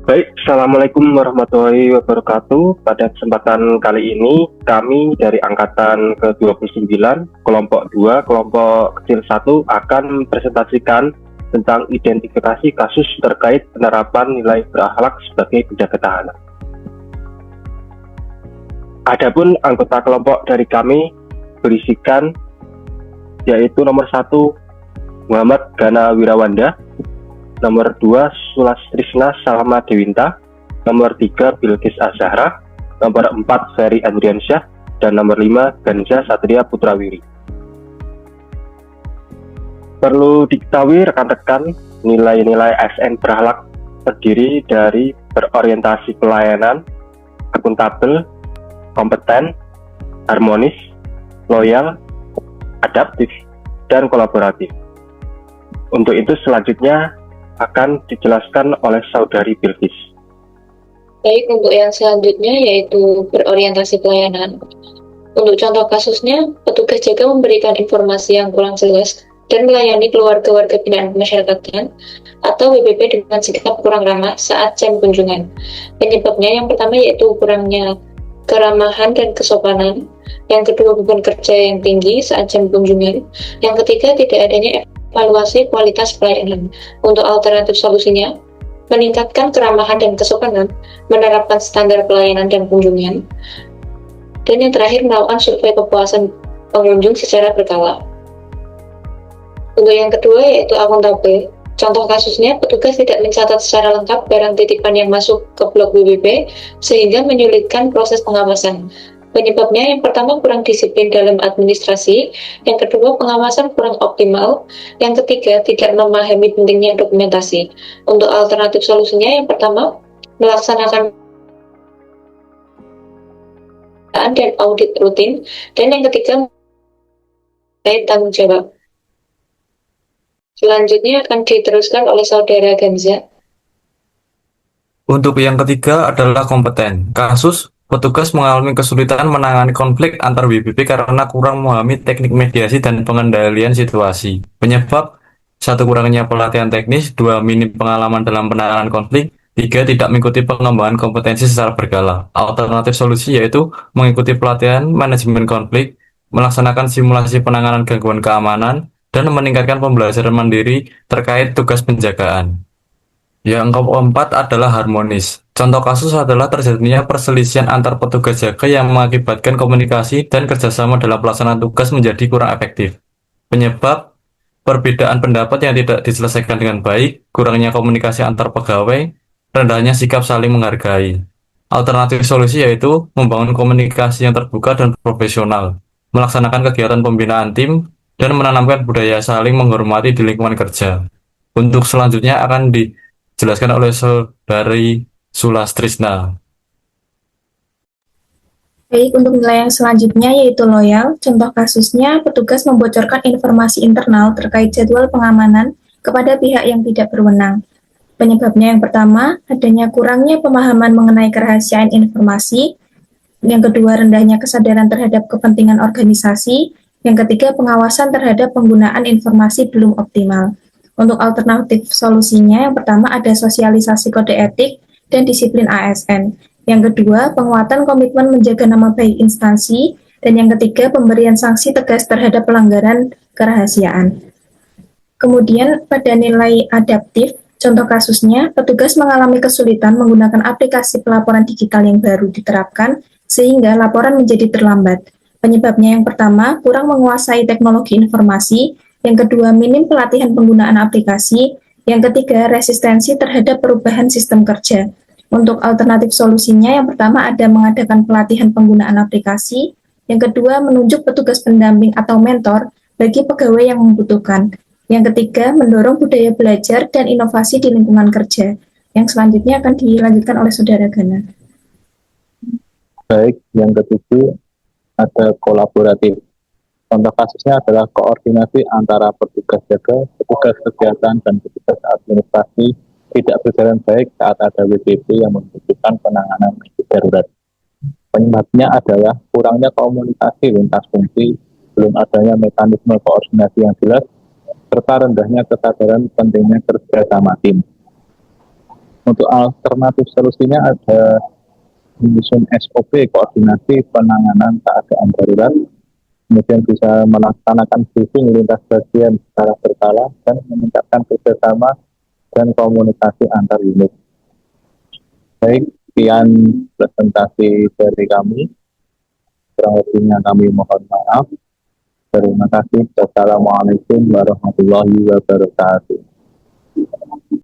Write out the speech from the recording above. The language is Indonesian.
Baik, Assalamualaikum warahmatullahi wabarakatuh. Pada kesempatan kali ini, kami dari Angkatan ke-29, kelompok 2, kelompok kecil 1 akan presentasikan tentang identifikasi kasus terkait penerapan nilai berakhlak sebagai penjaga tahanan. Adapun anggota kelompok dari kami berisikan yaitu nomor 1 Muhammad Gana Wirawanda, nomor 2 Sulastrisna Salma Dewinta, nomor 3 Bilqis Azahra, nomor 4 Ferry Andriansyah, dan nomor 5 Ganza Satria Putrawiri. Perlu diketahui rekan-rekan, nilai-nilai ASN berakhlak terdiri dari berorientasi pelayanan, akuntabel, kompeten, harmonis, loyal, adaptif, dan kolaboratif. Untuk itu selanjutnya akan dijelaskan oleh Saudari Bilqis. Baik, untuk yang selanjutnya yaitu berorientasi pelayanan. Untuk contoh kasusnya, petugas jaga memberikan informasi yang kurang jelas dan melayani keluarga warga binaan pemasyarakatan atau WBP dengan sikap kurang ramah saat jam kunjungan. Penyebabnya yang pertama yaitu kurangnya keramahan dan kesopanan, yang kedua beban kerja yang tinggi saat jam kunjungan, yang ketiga tidak adanya evaluasi kualitas pelayanan. Untuk alternatif solusinya, meningkatkan keramahan dan kesopanan, menerapkan standar pelayanan dan kunjungan, dan yang terakhir melakukan survei kepuasan pengunjung secara berkala. Untuk yang kedua yaitu akuntabel. Contoh kasusnya, petugas tidak mencatat secara lengkap barang titipan yang masuk ke blok WBP sehingga menyulitkan proses pengawasan. Penyebabnya yang pertama kurang disiplin dalam administrasi, yang kedua pengawasan kurang optimal, yang ketiga tidak memahami pentingnya dokumentasi. Untuk alternatif solusinya yang pertama melaksanakan dan audit rutin, dan yang ketiga tanggung jawab. Selanjutnya akan diteruskan oleh Saudara Ganza. Untuk yang ketiga adalah kompeten. Kasus petugas mengalami kesulitan menangani konflik antar WBP karena kurang memahami teknik mediasi dan pengendalian situasi. Penyebab: 1. Kurangnya pelatihan teknis, 2. Minim pengalaman dalam penanganan konflik, 3. Tidak mengikuti pengembangan kompetensi secara berkala. Alternatif solusi yaitu mengikuti pelatihan manajemen konflik, melaksanakan simulasi penanganan gangguan keamanan, dan meningkatkan pembelajaran mandiri terkait tugas penjagaan. Yang keempat adalah harmonis. Contoh kasus adalah terjadinya perselisihan antar petugas jaga yang mengakibatkan komunikasi dan kerjasama dalam pelaksanaan tugas menjadi kurang efektif. Penyebab: perbedaan pendapat yang tidak diselesaikan dengan baik, kurangnya komunikasi antar pegawai, rendahnya sikap saling menghargai. Alternatif solusi yaitu membangun komunikasi yang terbuka dan profesional, melaksanakan kegiatan pembinaan tim, dan menanamkan budaya saling menghormati di lingkungan kerja. Untuk selanjutnya akan dijelaskan oleh Saudari Sulastrisna. Baik, untuk nilai yang selanjutnya yaitu loyal. Contoh kasusnya, petugas membocorkan informasi internal terkait jadwal pengamanan kepada pihak yang tidak berwenang. Penyebabnya yang pertama, adanya kurangnya pemahaman mengenai kerahasiaan informasi. Yang kedua, rendahnya kesadaran terhadap kepentingan organisasi. Yang ketiga, pengawasan terhadap penggunaan informasi belum optimal. Untuk alternatif solusinya, yang pertama ada sosialisasi kode etik dan disiplin ASN. Yang kedua, penguatan komitmen menjaga nama baik instansi. Dan yang ketiga, pemberian sanksi tegas terhadap pelanggaran kerahasiaan. Kemudian, pada nilai adaptif, contoh kasusnya, petugas mengalami kesulitan menggunakan aplikasi pelaporan digital yang baru diterapkan, sehingga laporan menjadi terlambat. Penyebabnya yang pertama, kurang menguasai teknologi informasi. Yang kedua, minim pelatihan penggunaan aplikasi. Yang ketiga, resistensi terhadap perubahan sistem kerja. Untuk alternatif solusinya, yang pertama ada mengadakan pelatihan penggunaan aplikasi. Yang kedua, menunjuk petugas pendamping atau mentor bagi pegawai yang membutuhkan. Yang ketiga, mendorong budaya belajar dan inovasi di lingkungan kerja. Yang selanjutnya akan dilanjutkan oleh Saudara Gana. Baik, yang ketujuh ada kolaboratif. Contoh kasusnya adalah koordinasi antara petugas jaga, petugas kegiatan, dan petugas administrasi tidak berjalan baik saat ada WBP yang membutuhkan penanganan medis darurat. Penyebabnya adalah kurangnya komunikasi lintas fungsi, belum adanya mekanisme koordinasi yang jelas, serta rendahnya kesadaran pentingnya kerja sama tim. Untuk alternatif solusinya ada menyusun SOP koordinasi penanganan keadaan darurat, kemudian bisa melaksanakan briefing lintas bagian secara berkala dan meningkatkan kerjasama dan komunikasi antar unit. Baik, sekian presentasi dari kami. Kurang lebihnya kami mohon maaf. Terima kasih. Wassalamualaikum warahmatullahi wabarakatuh.